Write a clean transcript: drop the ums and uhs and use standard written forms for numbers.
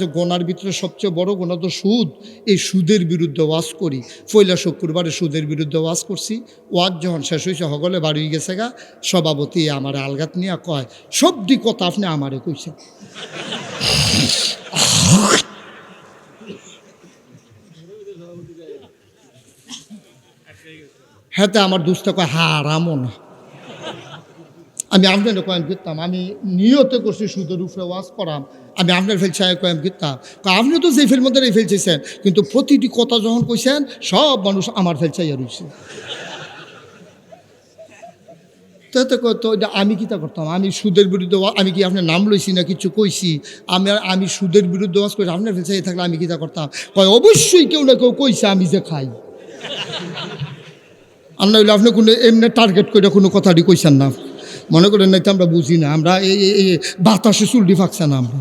যে গোনার ভিতরে সবচেয়ে বড় গোনা তো সুদ। এই সুদের বিরুদ্ধে ওয়াজ করি। পয়লা শুক্রবারে সুদের বিরুদ্ধে ওয়াজ করছি। ওয়াজ যখন শেষ হয়েছে হগলে বাড়ি গেছে গা, সভাপতি আমার আলগাত নিয়ে কয়, সবদি কথা আপনি আমারে কইছেন। হ্যাঁ, তা আমার দুস্থ কয় হারামও না। আমি আপনার কয়েন করতাম, আমি নিয়তে করছি সুদের উপরে ওয়াজ করাম, আমি আপনার ফেলছি কয়েন করতাম। আপনি তো যে ফেল মধ্যে ফেলছেন, কিন্তু প্রতিটি কথা যখন কইছেন সব মানুষ আমার ফেলছাইয়া রয়েছে। তো আমি কিতা করতাম? আমি সুদের বিরুদ্ধে আমি কি আপনার নাম লইছি না কিছু কইছি? আমি সুদের বিরুদ্ধে ওয়াজ করি, আপনার ফেলছাই থাকলে আমি কিতা করতাম? কয় অবশ্যই কেউ না কেউ কইছে আমি যে খাই। আর না হইলে আপনি কোনো এমনি টার্গেট করে কোনো কথাটি কইছেন না, মনে করেন নাই তো আমরা বুঝি না, আমরা এই বাতাসে চুলটি ফাঁকছে না আমরা।